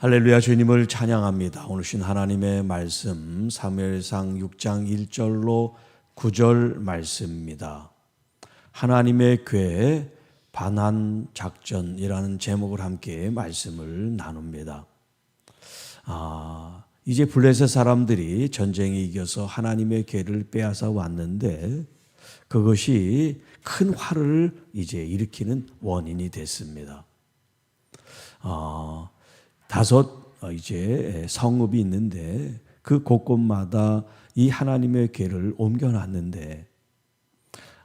할렐루야. 주님을 찬양합니다. 오늘 신 하나님의 말씀 사무엘상 6장 1절로 9절 말씀입니다. 하나님의 궤 반환 작전이라는 제목을 함께 말씀을 나눕니다. 이제 블레셋 사람들이 전쟁에 이겨서 하나님의 궤를 빼앗아 왔는데 그것이 큰 화를 이제 일으키는 원인이 됐습니다. 다섯 이제 성읍이 있는데 그 곳곳마다 이 하나님의 궤를 옮겨놨는데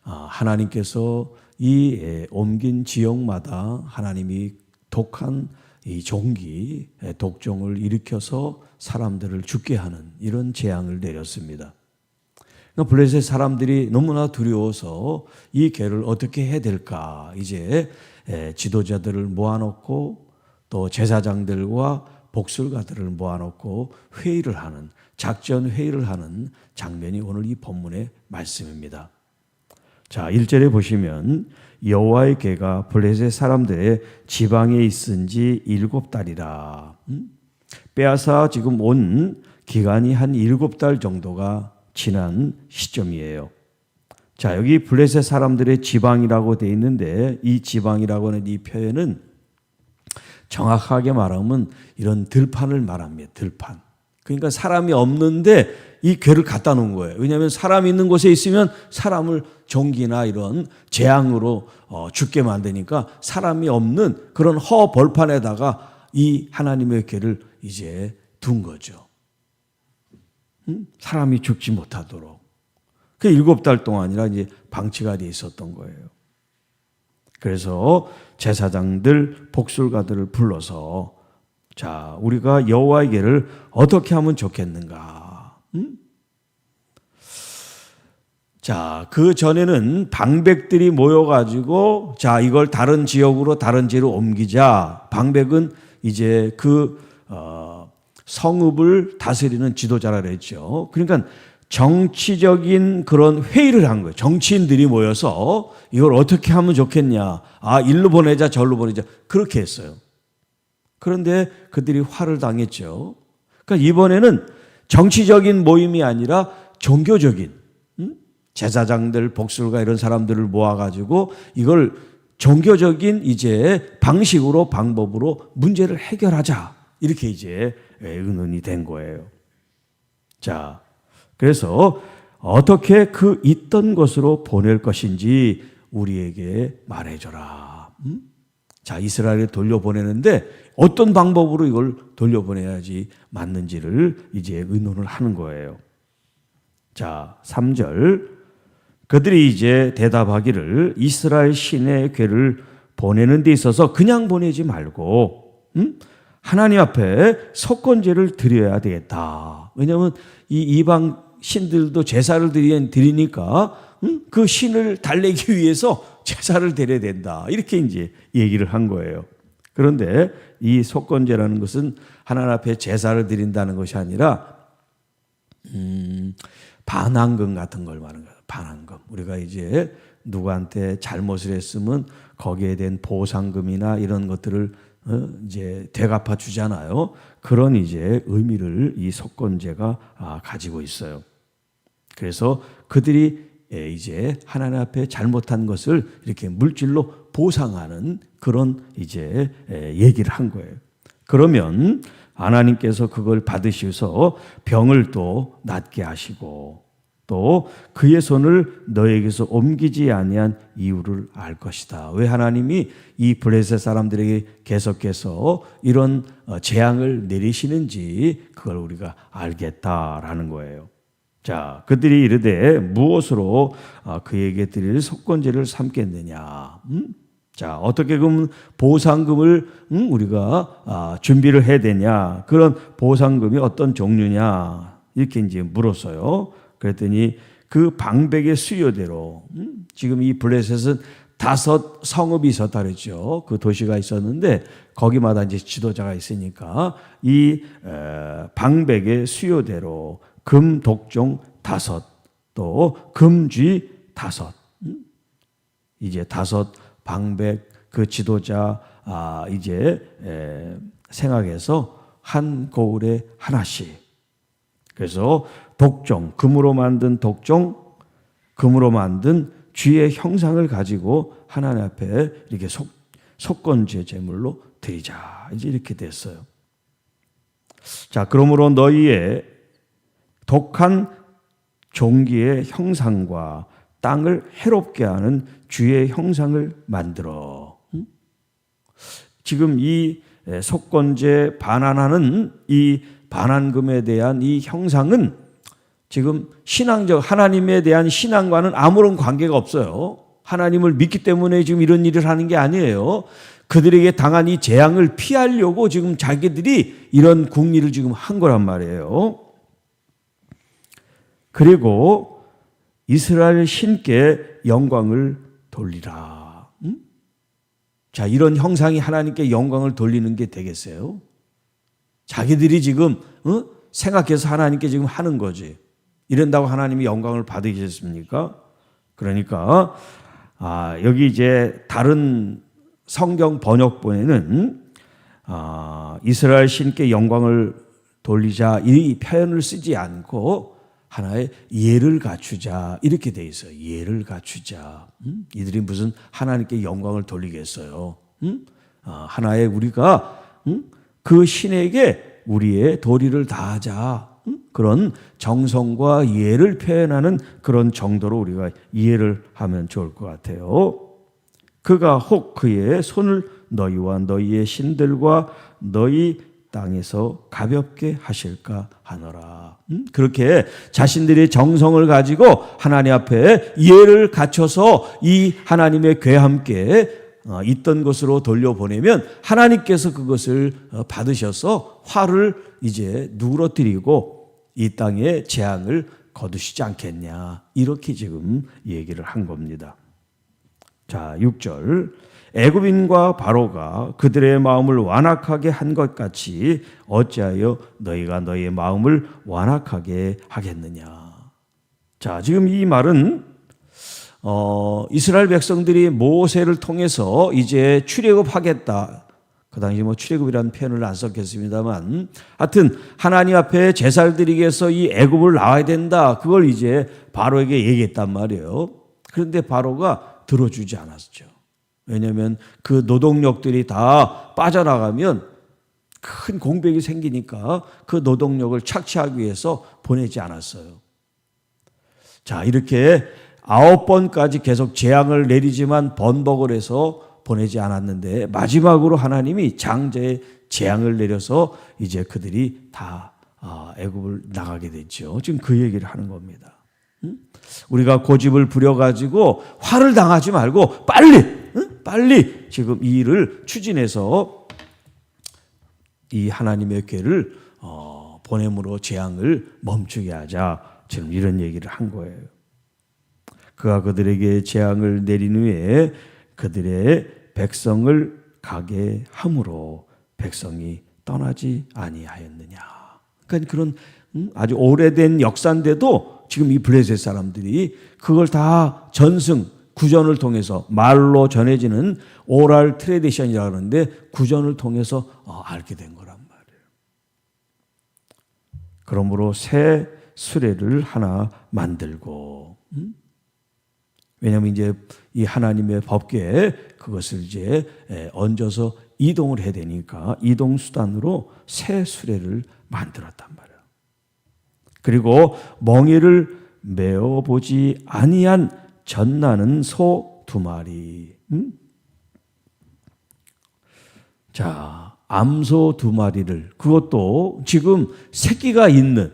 하나님께서 이 옮긴 지역마다 하나님이 독한 이 종기, 독종을 일으켜서 사람들을 죽게 하는 이런 재앙을 내렸습니다. 블레셋 사람들이 너무나 두려워서 이 궤를 어떻게 해야 될까? 이제 지도자들을 모아놓고 또 제사장들과 복술가들을 모아놓고 회의를 하는, 작전 회의를 하는 장면이 오늘 이 본문의 말씀입니다. 자, 1절에 보시면 여호와의 궤가 블레셋 사람들의 지방에 있은 지 7달이라. 빼앗아 지금 온 기간이 한 7달 정도가 지난 시점이에요. 자, 여기 블레셋 사람들의 지방이라고 되어 있는데 이 지방이라고 하는 이 표현은 정확하게 말하면 이런 들판을 말합니다. 들판. 그러니까 사람이 없는데 이 궤를 갖다 놓은 거예요. 왜냐하면 사람이 있는 곳에 있으면 사람을 종기나 이런 재앙으로 죽게 만드니까 사람이 없는 그런 허벌판에다가 이 하나님의 궤를 이제 둔 거죠. 사람이 죽지 못하도록. 그 7달 동안이라 이제 방치가 돼 있었던 거예요. 그래서 제사장들, 복술가들을 불러서 자, 우리가 여호와의 궤를 어떻게 하면 좋겠는가? 자, 그 전에는 방백들이 모여가지고 자, 이걸 다른 지역으로 다른 지로 옮기자. 방백은 이제 그 성읍을 다스리는 지도자라 그랬죠. 그러니까 정치적인 그런 회의를 한 거예요. 정치인들이 모여서 이걸 어떻게 하면 좋겠냐. 일로 보내자, 절로 보내자. 그렇게 했어요. 그런데 그들이 화를 당했죠. 그러니까 이번에는 정치적인 모임이 아니라 종교적인 제사장들, 복술가 이런 사람들을 모아가지고 이걸 종교적인 이제 방식으로 방법으로 문제를 해결하자. 이렇게 이제 의논이 된 거예요. 자, 그래서 어떻게 그 있던 곳으로 보낼 것인지 우리에게 말해줘라. 자, 이스라엘에 돌려보내는데 어떤 방법으로 이걸 돌려보내야지 맞는지를 이제 의논을 하는 거예요. 자, 3절. 그들이 이제 대답하기를 이스라엘 신의 궤를 보내는 데 있어서 그냥 보내지 말고 하나님 앞에 속건제를 드려야 되겠다. 왜냐하면 이 이방 신들도 제사를 드리니까 그 신을 달래기 위해서 제사를 드려야 된다. 이렇게 이제 얘기를 한 거예요. 그런데 이 속건제라는 것은 하나님 앞에 제사를 드린다는 것이 아니라 반항금 같은 걸 말하는 거예요. 반항금. 우리가 이제 누구한테 잘못을 했으면 거기에 대한 보상금이나 이런 것들을 이제 되갚아 주잖아요. 그런 이제 의미를 이 속건제가 가지고 있어요. 그래서 그들이 이제 하나님 앞에 잘못한 것을 이렇게 물질로 보상하는 그런 이제 얘기를 한 거예요. 그러면 하나님께서 그걸 받으셔서 병을 또 낫게 하시고 또 그의 손을 너에게서 옮기지 아니한 이유를 알 것이다. 왜 하나님이 이 블레셋 사람들에게 계속해서 이런 재앙을 내리시는지 그걸 우리가 알겠다라는 거예요. 자, 그들이 이르되 무엇으로 그에게 드릴 속건제를 삼겠느냐? 자, 어떻게 그러면 보상금을 우리가 준비를 해야 되냐? 그런 보상금이 어떤 종류냐? 이렇게 이제 물었어요. 그랬더니 그 방백의 수요대로 지금 이 블레셋은 5 성읍이 있었다 그랬죠. 그 도시가 있었는데 거기마다 이제 지도자가 있으니까 이 방백의 수요대로 금 독종 5, 또 금쥐 5. 이제 5 방백 그 지도자 이제 생각해서 한 거울에 하나씩. 그래서 독종, 금으로 만든 독종, 금으로 만든 쥐의 형상을 가지고 하나님 앞에 이렇게 속건제 제물로 드리자. 이제 이렇게 됐어요. 자, 그러므로 너희의 독한 종기의 형상과 땅을 해롭게 하는 쥐의 형상을 만들어. 지금 이 속건제 반환하는 이 반환금에 대한 이 형상은 지금 신앙적 하나님에 대한 신앙과는 아무런 관계가 없어요. 하나님을 믿기 때문에 지금 이런 일을 하는 게 아니에요. 그들에게 당한 이 재앙을 피하려고 지금 자기들이 이런 궁리를 지금 한 거란 말이에요. 그리고 이스라엘 신께 영광을 돌리라. 자, 이런 형상이 하나님께 영광을 돌리는 게 되겠어요? 자기들이 지금 생각해서 하나님께 지금 하는 거지. 이런다고 하나님이 영광을 받으시겠습니까? 그러니까 여기 이제 다른 성경 번역본에는 이스라엘 신께 영광을 돌리자 이 표현을 쓰지 않고 하나의 예를 갖추자 이렇게 돼 있어요. 예를 갖추자. 이들이 무슨 하나님께 영광을 돌리겠어요? 하나의 우리가 그 신에게 우리의 도리를 다하자. 그런 정성과 이해를 표현하는 그런 정도로 우리가 이해를 하면 좋을 것 같아요. 그가 혹 그의 손을 너희와 너희의 신들과 너희 땅에서 가볍게 하실까 하노라. 그렇게 자신들의 정성을 가지고 하나님 앞에 이해를 갖춰서 이 하나님의 궤와 함께 있던 곳으로 돌려보내면 하나님께서 그것을 받으셔서 화를 이제 누그러뜨리고 이 땅에 재앙을 거두시지 않겠냐. 이렇게 지금 얘기를 한 겁니다. 자, 6절. 애굽인과 바로가 그들의 마음을 완악하게 한 것 같이 어찌하여 너희가 너희의 마음을 완악하게 하겠느냐. 자, 지금 이 말은 이스라엘 백성들이 모세를 통해서 이제 출애굽하겠다. 그 당시 출애굽이라는 표현을 안 썼겠습니다만, 하여튼 하나님 앞에 제사를 드리기 위해서 이 애굽을 나와야 된다. 그걸 이제 바로에게 얘기했단 말이에요. 그런데 바로가 들어주지 않았죠. 왜냐하면 그 노동력들이 다 빠져나가면 큰 공백이 생기니까 그 노동력을 착취하기 위해서 보내지 않았어요. 자, 이렇게 9번까지 계속 재앙을 내리지만 번복을 해서 보내지 않았는데 마지막으로 하나님이 장자의 재앙을 내려서 이제 그들이 다 애굽을 나가게 됐죠. 지금 그 얘기를 하는 겁니다. 우리가 고집을 부려가지고 화를 당하지 말고 빨리 지금 이 일을 추진해서 이 하나님의 궤를 보냄으로 재앙을 멈추게 하자. 지금 이런 얘기를 한 거예요. 그가 그들에게 재앙을 내린 후에 그들의 백성을 가게 함으로 백성이 떠나지 아니하였느냐. 그러니까 그런 아주 오래된 역사인데도 지금 이 블레셋 사람들이 그걸 다 전승, 구전을 통해서 말로 전해지는 오랄 트레디션이라고 하는데 구전을 통해서 알게 된 거란 말이에요. 그러므로 새 수레를 하나 만들고 왜냐하면 이제 이 하나님의 법궤에 그것을 이제 얹어서 이동을 해야 되니까 이동 수단으로 새 수레를 만들었단 말이에요. 그리고 멍에를 메어보지 아니한 젖나는 소 2마리. 자, 암소 2마리를 그것도 지금 새끼가 있는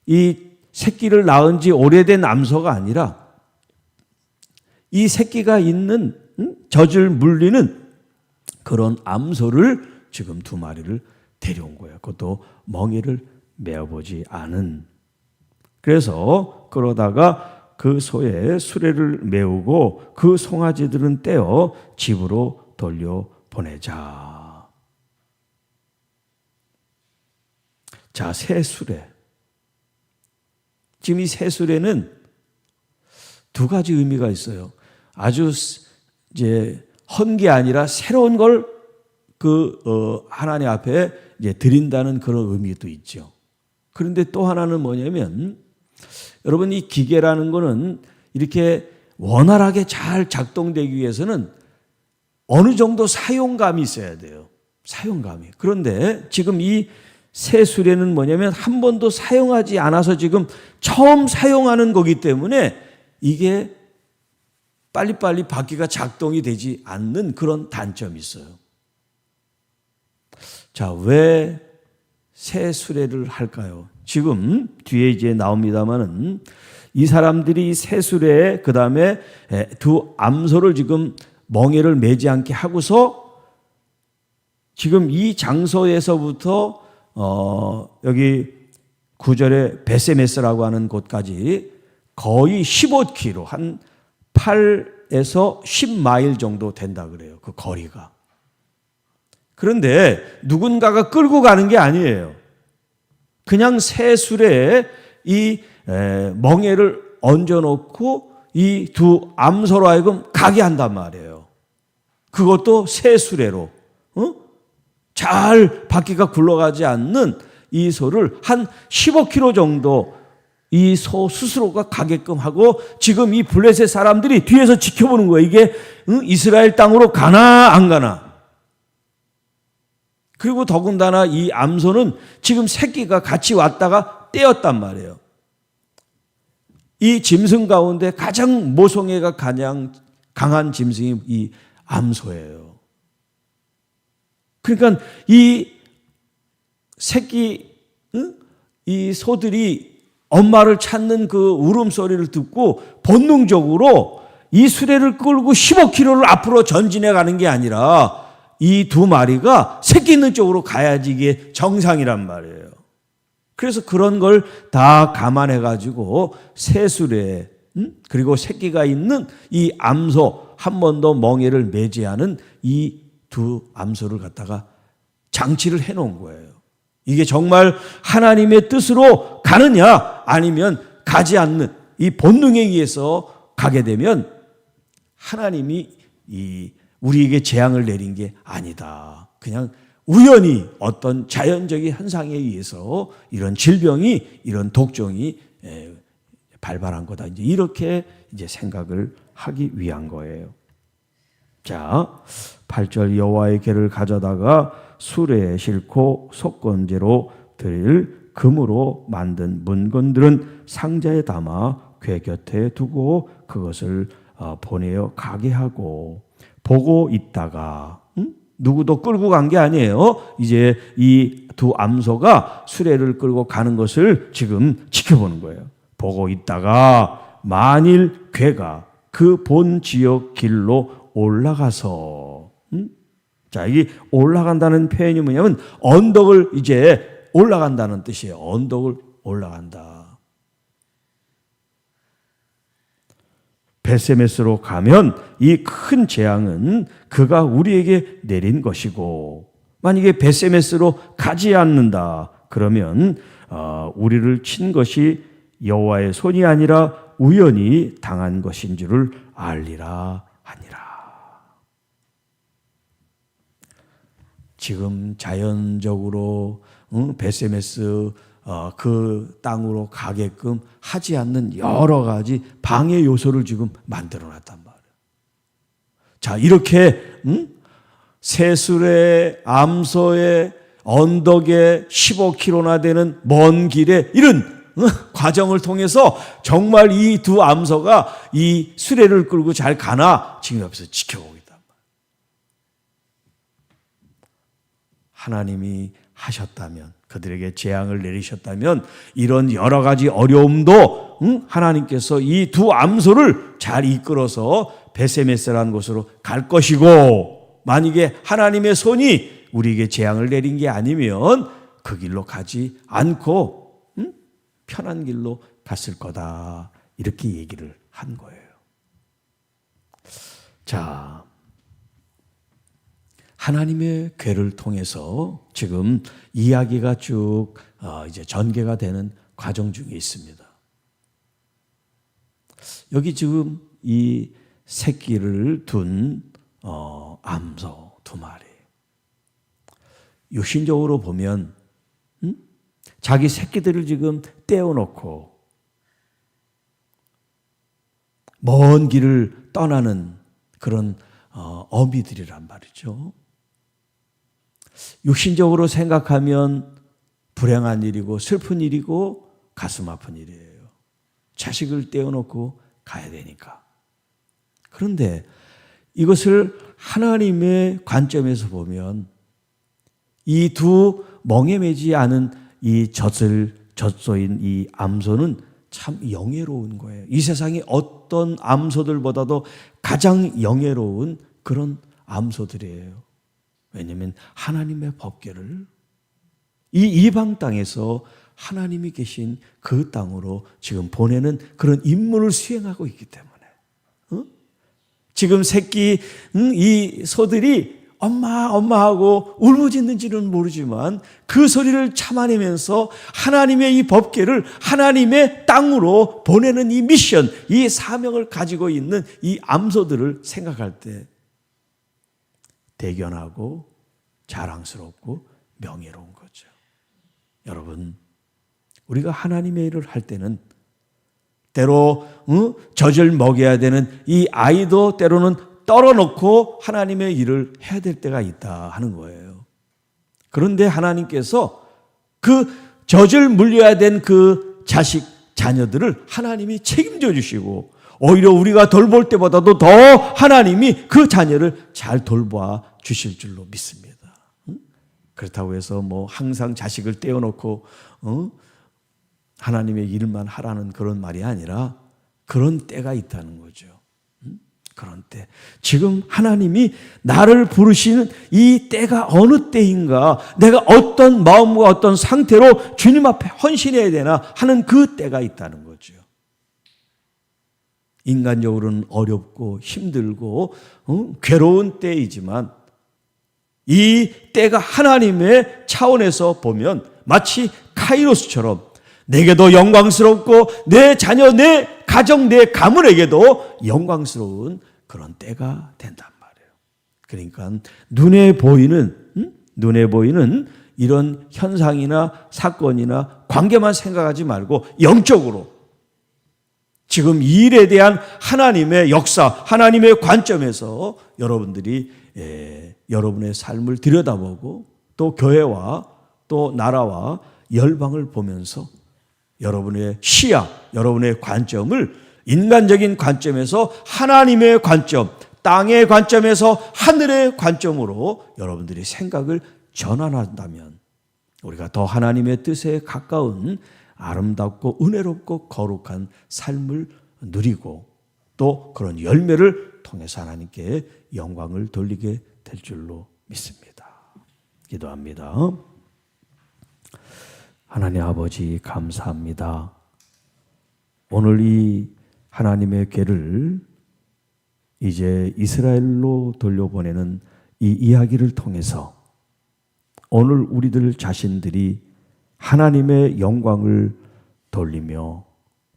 이 새끼를 낳은 지 오래된 암소가 아니라 이 새끼가 있는 젖을 물리는 그런 암소를 지금 2마리를 데려온 거예요. 그것도 멍에를 메어보지 않은. 그래서 그러다가 그 소의 수레를 메우고 그 송아지들은 떼어 집으로 돌려보내자. 자, 새 수레. 지금 이 새 수레는 2가지 의미가 있어요. 아주 이제 헌 게 아니라 새로운 걸 하나님 앞에 이제 드린다는 그런 의미도 있죠. 그런데 또 하나는 뭐냐면 여러분 이 기계라는 거는 이렇게 원활하게 잘 작동되기 위해서는 어느 정도 사용감이 있어야 돼요. 사용감이. 그런데 지금 이 새 수레는 뭐냐면 한 번도 사용하지 않아서 지금 처음 사용하는 거기 때문에 이게 빨리빨리 바퀴가 작동이 되지 않는 그런 단점이 있어요. 자, 왜 새 수레를 할까요? 지금 뒤에 이제 나옵니다만은 이 사람들이 새 수레에 그 다음에 두 암소를 지금 멍에를 매지 않게 하고서 지금 이 장소에서부터 여기 9절에 베세메스라고 하는 곳까지 거의 15km, 한 8에서 10마일 정도 된다 그래요. 그 거리가. 그런데 누군가가 끌고 가는 게 아니에요. 그냥 새 수레에 이 멍에를 얹어놓고 이 두 암소로 하여금 가게 한단 말이에요. 그것도 새 수레로. 잘 바퀴가 굴러가지 않는 이 소를 한 15km 정도 이 소 스스로가 가게끔 하고 지금 이 블레셋 사람들이 뒤에서 지켜보는 거예요. 이게 이스라엘 땅으로 가나 안 가나. 그리고 더군다나 이 암소는 지금 새끼가 같이 왔다가 떼었단 말이에요. 이 짐승 가운데 가장 모성애가 가장 강한 짐승이 이 암소예요. 그러니까 이 새끼, 이 소들이 엄마를 찾는 그 울음소리를 듣고 본능적으로 이 수레를 끌고 15km를 앞으로 전진해 가는 게 아니라 이 두 마리가 새끼 있는 쪽으로 가야지 이게 정상이란 말이에요. 그래서 그런 걸 다 감안해 가지고 새 수레, 그리고 새끼가 있는 이 암소 한 번도 멍에를 매지 않은 이 두 암소를 갖다가 장치를 해놓은 거예요. 이게 정말 하나님의 뜻으로 가느냐 아니면 가지 않는 이 본능에 의해서 가게 되면 하나님이 우리에게 재앙을 내린 게 아니다. 그냥 우연히 어떤 자연적인 현상에 의해서 이런 질병이 이런 독종이 발발한 거다. 이제 이렇게 이제 생각을 하기 위한 거예요. 자, 8절 여호와의 궤를 가져다가 수레에 싣고 속건제로 드릴 금으로 만든 문건들은 상자에 담아 궤 곁에 두고 그것을 보내어 가게 하고 보고 있다가 누구도 끌고 간 게 아니에요. 이제 이 두 암소가 수레를 끌고 가는 것을 지금 지켜보는 거예요. 보고 있다가 만일 궤가 그 본 지역 길로 올라가서 자, 이게 올라간다는 표현이 뭐냐면 언덕을 이제 올라간다는 뜻이에요. 언덕을 올라간다. 베세메스로 가면 이 큰 재앙은 그가 우리에게 내린 것이고 만약에 베세메스로 가지 않는다 그러면 우리를 친 것이 여호와의 손이 아니라 우연히 당한 것인 줄을 알리라 하니라. 지금 자연적으로 베세메스 그 땅으로 가게끔 하지 않는 여러 가지 방해 요소를 지금 만들어 놨단 말이에요. 자, 이렇게 새술에 암소에 언덕에 15km나 되는 먼 길에 이런 과정을 통해서 정말 이 두 암소가 이 수레를 끌고 잘 가나 지금 옆에서 지켜보고 있단 말이에요. 하나님이 하셨다면, 그들에게 재앙을 내리셨다면 이런 여러 가지 어려움도 하나님께서 이 두 암소를 잘 이끌어서 베세메스라는 곳으로 갈 것이고, 만약에 하나님의 손이 우리에게 재앙을 내린 게 아니면 그 길로 가지 않고 편한 길로 갔을 거다, 이렇게 얘기를 한 거예요. 자, 하나님의 궤를 통해서 지금 이야기가 쭉 이제 전개가 되는 과정 중에 있습니다. 여기 지금 이 새끼를 둔 암소 두 마리. 육신적으로 보면 자기 새끼들을 지금 떼어놓고 먼 길을 떠나는 그런 어미들이란 말이죠. 육신적으로 생각하면 불행한 일이고 슬픈 일이고 가슴 아픈 일이에요. 자식을 떼어놓고 가야 되니까. 그런데 이것을 하나님의 관점에서 보면 이 두 멍에 매지 않은 이 젖소인 이 암소는 참 영예로운 거예요. 이 세상의 어떤 암소들보다도 가장 영예로운 그런 암소들이에요. 왜냐하면 하나님의 법궤를 이 이방 땅에서 하나님이 계신 그 땅으로 지금 보내는 그런 임무를 수행하고 있기 때문에 지금 새끼 이 소들이 엄마 하고 울부짖는지는 모르지만 그 소리를 참아내면서 하나님의 이 법궤를 하나님의 땅으로 보내는 이 미션, 이 사명을 가지고 있는 이 암소들을 생각할 때 대견하고 자랑스럽고 명예로운 거죠. 여러분, 우리가 하나님의 일을 할 때는 때로 젖을 먹여야 되는 이 아이도 때로는 떨어놓고 하나님의 일을 해야 될 때가 있다 하는 거예요. 그런데 하나님께서 그 젖을 물려야 된 그 자식, 자녀들을 하나님이 책임져 주시고 오히려 우리가 돌볼 때보다도 더 하나님이 그 자녀를 잘 돌봐 주실 줄로 믿습니다. 그렇다고 해서 뭐 항상 자식을 떼어놓고 하나님의 일만 하라는 그런 말이 아니라 그런 때가 있다는 거죠. 그런 때 지금 하나님이 나를 부르시는 이 때가 어느 때인가, 내가 어떤 마음과 어떤 상태로 주님 앞에 헌신해야 되나 하는 그 때가 있다는 거죠. 인간적으로는 어렵고 힘들고 괴로운 때이지만 이 때가 하나님의 차원에서 보면 마치 카이로스처럼 내게도 영광스럽고 내 자녀, 내 가정, 내 가문에게도 영광스러운 그런 때가 된단 말이에요. 그러니까 눈에 보이는 이런 현상이나 사건이나 관계만 생각하지 말고 영적으로 지금 이 일에 대한 하나님의 역사, 하나님의 관점에서 여러분들이 여러분의 삶을 들여다보고 또 교회와 또 나라와 열방을 보면서 여러분의 시야, 여러분의 관점을 인간적인 관점에서 하나님의 관점, 땅의 관점에서 하늘의 관점으로 여러분들이 생각을 전환한다면 우리가 더 하나님의 뜻에 가까운 아름답고 은혜롭고 거룩한 삶을 누리고 또 그런 열매를 통해서 하나님께 영광을 돌리게 될 줄로 믿습니다. 기도합니다. 하나님 아버지 감사합니다. 오늘 이 하나님의 궤를 이제 이스라엘로 돌려보내는 이 이야기를 통해서 오늘 우리들 자신들이 하나님의 영광을 돌리며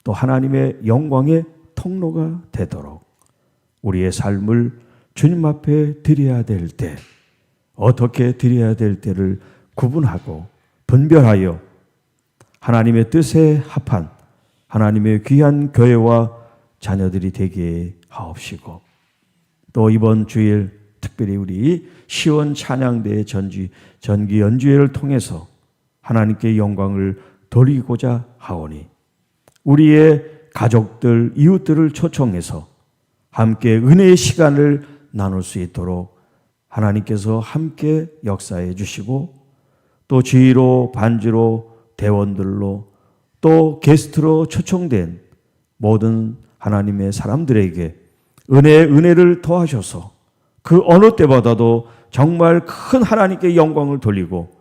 또 하나님의 영광의 통로가 되도록 우리의 삶을 주님 앞에 드려야 될 때, 어떻게 드려야 될 때를 구분하고 분별하여 하나님의 뜻에 합한 하나님의 귀한 교회와 자녀들이 되게 하옵시고 또 이번 주일 특별히 우리 시원 찬양대의 전기 연주회를 통해서 하나님께 영광을 돌리고자 하오니 우리의 가족들, 이웃들을 초청해서 함께 은혜의 시간을 나눌 수 있도록 하나님께서 함께 역사해 주시고 또 주의로 반주로 대원들로 또 게스트로 초청된 모든 하나님의 사람들에게 은혜를 더하셔서 그 어느 때보다도 정말 큰 하나님께 영광을 돌리고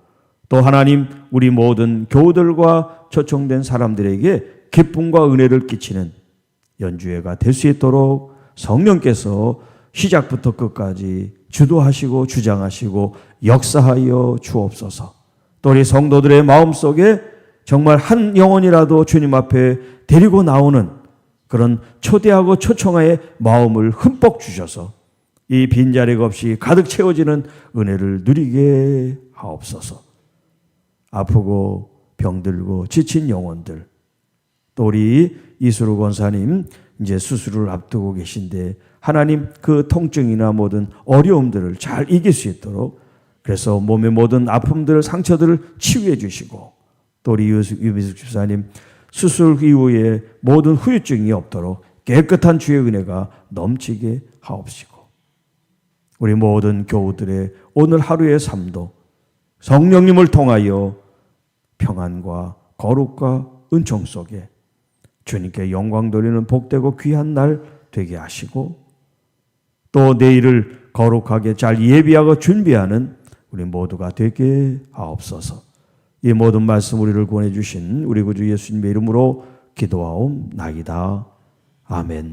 또 하나님 우리 모든 교우들과 초청된 사람들에게 기쁨과 은혜를 끼치는 연주회가 될 수 있도록 성령께서 시작부터 끝까지 주도하시고 주장하시고 역사하여 주옵소서. 또 우리 성도들의 마음속에 정말 한 영혼이라도 주님 앞에 데리고 나오는 그런 초대하고 초청하의 마음을 흠뻑 주셔서 이 빈자리가 없이 가득 채워지는 은혜를 누리게 하옵소서. 아프고 병들고 지친 영혼들, 또 우리 이수루 권사님 이제 수술을 앞두고 계신데 하나님 그 통증이나 모든 어려움들을 잘 이길 수 있도록, 그래서 몸의 모든 아픔들 상처들을 치유해 주시고, 또 우리 유미숙 집사님 수술 이후에 모든 후유증이 없도록 깨끗한 주의 은혜가 넘치게 하옵시고, 우리 모든 교우들의 오늘 하루의 삶도 성령님을 통하여 평안과 거룩과 은총 속에 주님께 영광 돌리는 복되고 귀한 날 되게 하시고, 또 내일을 거룩하게 잘 예비하고 준비하는 우리 모두가 되게 하옵소서. 이 모든 말씀 우리를 권해 주신 우리 구주 예수님의 이름으로 기도하옵나이다. 아멘.